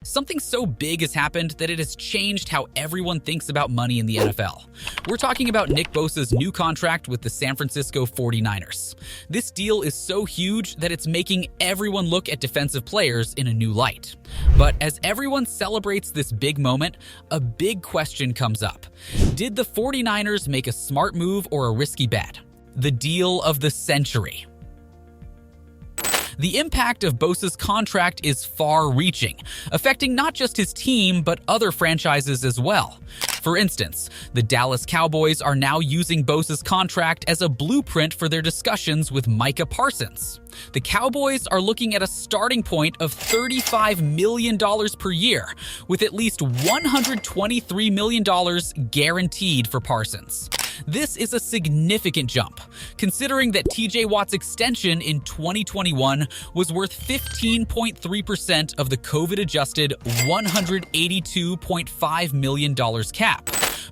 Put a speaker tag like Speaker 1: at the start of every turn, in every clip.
Speaker 1: Something so big has happened that it has changed how everyone thinks about money in the NFL. We're talking about Nick Bosa's new contract with the San Francisco 49ers. This deal is so huge that it's making everyone look at defensive players in a new light. But as everyone celebrates this big moment, a big question comes up. Did the 49ers make a smart move or a risky bet? The deal of the century. The impact of Bosa's contract is far-reaching, affecting not just his team, but other franchises as well. For instance, the Dallas Cowboys are now using Bosa's contract as a blueprint for their discussions with Micah Parsons. The Cowboys are looking at a starting point of $35 million per year, with at least $123 million guaranteed for Parsons. This is a significant jump, considering that TJ Watt's extension in 2021 was worth 15.3% of the COVID-adjusted $182.5 million cap.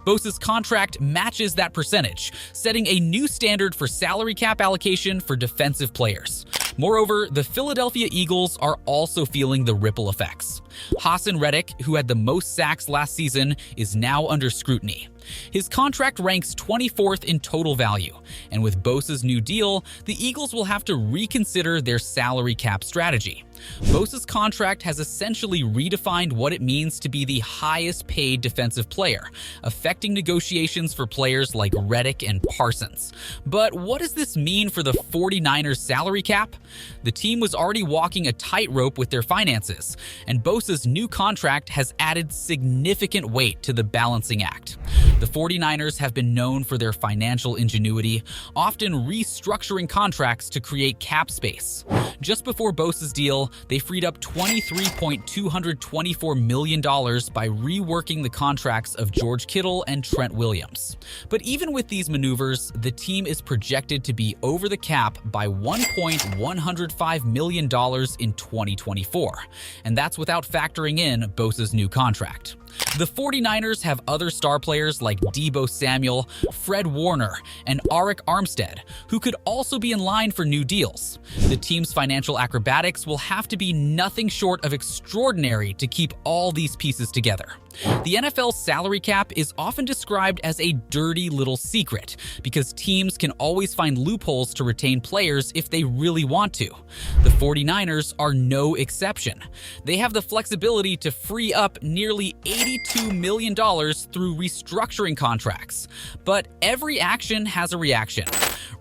Speaker 1: Bosa's contract matches that percentage, setting a new standard for salary cap allocation for defensive players. Moreover, the Philadelphia Eagles are also feeling the ripple effects. Haason Reddick, who had the most sacks last season, is now under scrutiny. His contract ranks 24th in total value, and with Bosa's new deal, the Eagles will have to reconsider their salary cap strategy. Bosa's contract has essentially redefined what it means to be the highest paid defensive player, affecting negotiations for players like Reddick and Parsons. But what does this mean for the 49ers salary cap? The team was already walking a tightrope with their finances, and Bosa's new contract has added significant weight to the balancing act. The 49ers have been known for their financial ingenuity, often restructuring contracts to create cap space. Just before Bosa's deal, they freed up $23.224 million by reworking the contracts of George Kittle and Trent Williams. But even with these maneuvers, the team is projected to be over the cap by $1.105 million in 2024, and that's without factoring in Bosa's new contract. The 49ers have other star players like Deebo Samuel, Fred Warner, and Arik Armstead, who could also be in line for new deals. The team's financial acrobatics will have to be nothing short of extraordinary to keep all these pieces together. The NFL's salary cap is often described as a dirty little secret because teams can always find loopholes to retain players if they really want to. The 49ers are no exception. They have the flexibility to free up nearly $82 million through restructuring contracts. But every action has a reaction.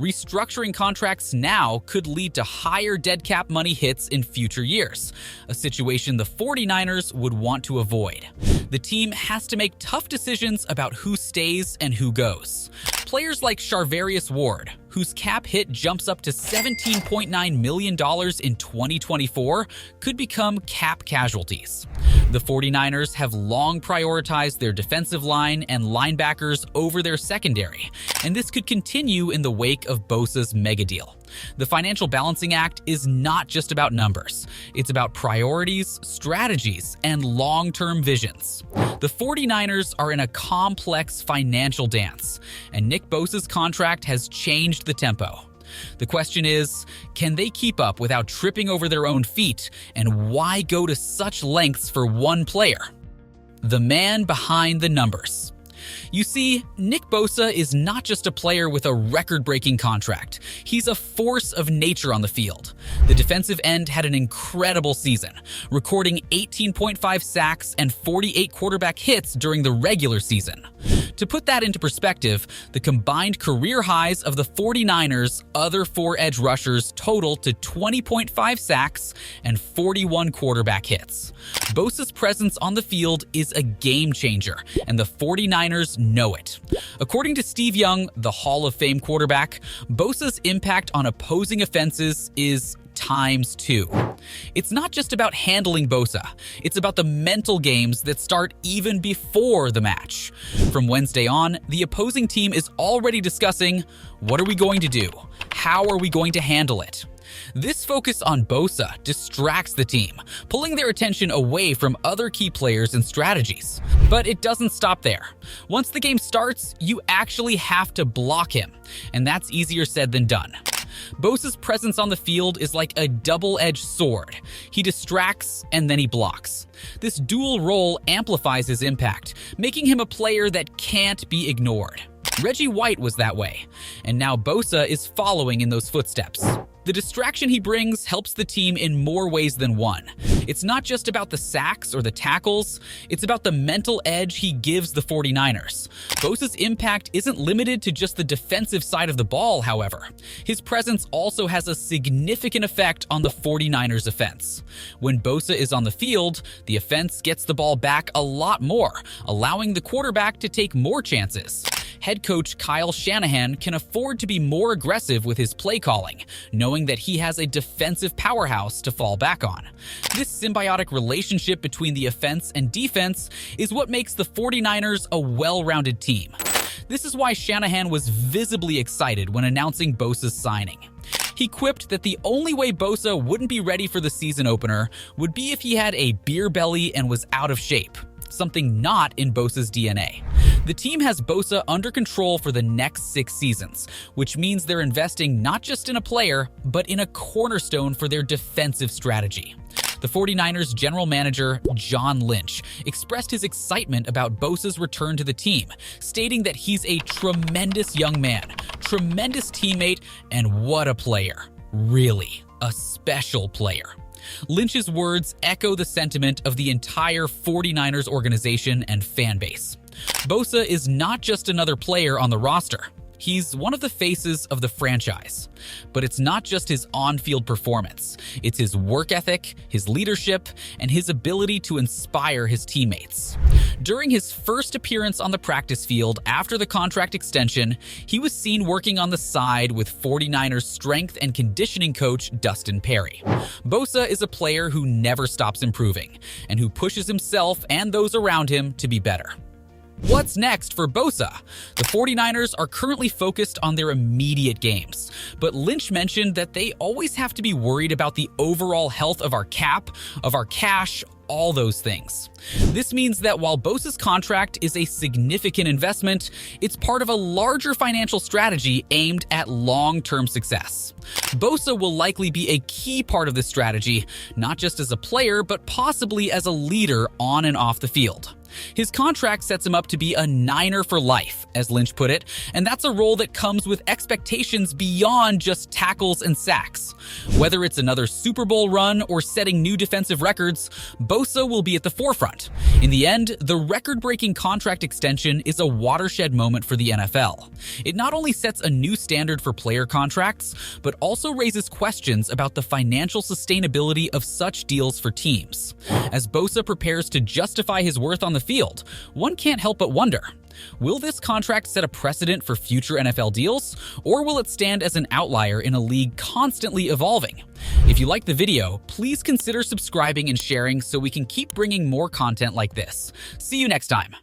Speaker 1: Restructuring contracts now could lead to higher dead cap money hits in future years, a situation the 49ers would want to avoid. The team has to make tough decisions about who stays and who goes. Players like Charvarius Ward, whose cap hit jumps up to $17.9 million in 2024, could become cap casualties. The 49ers have long prioritized their defensive line and linebackers over their secondary, and this could continue in the wake of Bosa's mega deal. The financial balancing act is not just about numbers. It's about priorities, strategies, and long-term visions. The 49ers are in a complex financial dance, and Nick Bosa's contract has changed the tempo. The question is, can they keep up without tripping over their own feet, and why go to such lengths for one player? The man behind the numbers. You see, Nick Bosa is not just a player with a record-breaking contract. He's a force of nature on the field. The defensive end had an incredible season, recording 18.5 sacks and 48 quarterback hits during the regular season. To put that into perspective, the combined career highs of the 49ers' other four edge rushers total to 20.5 sacks and 41 quarterback hits. Bosa's presence on the field is a game changer, and the 49ers know it. According to Steve Young, the Hall of Fame quarterback, Bosa's impact on opposing offenses is ×2. It's not just about handling Bosa, it's about the mental games that start even before the match. From Wednesday on, the opposing team is already discussing, what are we going to do? How are we going to handle it? This focus on Bosa distracts the team, pulling their attention away from other key players and strategies. But it doesn't stop there. Once the game starts, you actually have to block him, and that's easier said than done. Bosa's presence on the field is like a double-edged sword. He distracts and then he blocks. This dual role amplifies his impact, making him a player that can't be ignored. Reggie White was that way, and now Bosa is following in those footsteps. The distraction he brings helps the team in more ways than one. It's not just about the sacks or the tackles, it's about the mental edge he gives the 49ers. Bosa's impact isn't limited to just the defensive side of the ball, however. His presence also has a significant effect on the 49ers' offense. When Bosa is on the field, the offense gets the ball back a lot more, allowing the quarterback to take more chances. Head coach Kyle Shanahan can afford to be more aggressive with his play calling, knowing that he has a defensive powerhouse to fall back on. This symbiotic relationship between the offense and defense is what makes the 49ers a well-rounded team. This is why Shanahan was visibly excited when announcing Bosa's signing. He quipped that the only way Bosa wouldn't be ready for the season opener would be if he had a beer belly and was out of shape, something not in Bosa's DNA. The team has Bosa under control for the next 6 seasons, which means they're investing not just in a player, but in a cornerstone for their defensive strategy. The 49ers general manager, John Lynch, expressed his excitement about Bosa's return to the team, stating that he's a tremendous young man, tremendous teammate, and what a player. Really, a special player. Lynch's words echo the sentiment of the entire 49ers organization and fan base. Bosa is not just another player on the roster. He's one of the faces of the franchise. But it's not just his on-field performance. It's his work ethic, his leadership, and his ability to inspire his teammates. During his first appearance on the practice field after the contract extension, he was seen working on the side with 49ers strength and conditioning coach Dustin Perry. Bosa is a player who never stops improving, and who pushes himself and those around him to be better. What's next for Bosa? The 49ers are currently focused on their immediate games, but Lynch mentioned that they always have to be worried about the overall health of our cap, of our cash, all those things. This means that while Bosa's contract is a significant investment, it's part of a larger financial strategy aimed at long-term success. Bosa will likely be a key part of this strategy, not just as a player, but possibly as a leader on and off the field. His contract sets him up to be a Niner for life, as Lynch put it, and that's a role that comes with expectations beyond just tackles and sacks. Whether it's another Super Bowl run or setting new defensive records, Bosa will be at the forefront. In the end, the record-breaking contract extension is a watershed moment for the NFL. It not only sets a new standard for player contracts, but also raises questions about the financial sustainability of such deals for teams. As Bosa prepares to justify his worth on the field, one can't help but wonder, will this contract set a precedent for future NFL deals, or will it stand as an outlier in a league constantly evolving? If you like the video, please consider subscribing and sharing so we can keep bringing more content like this. See you next time.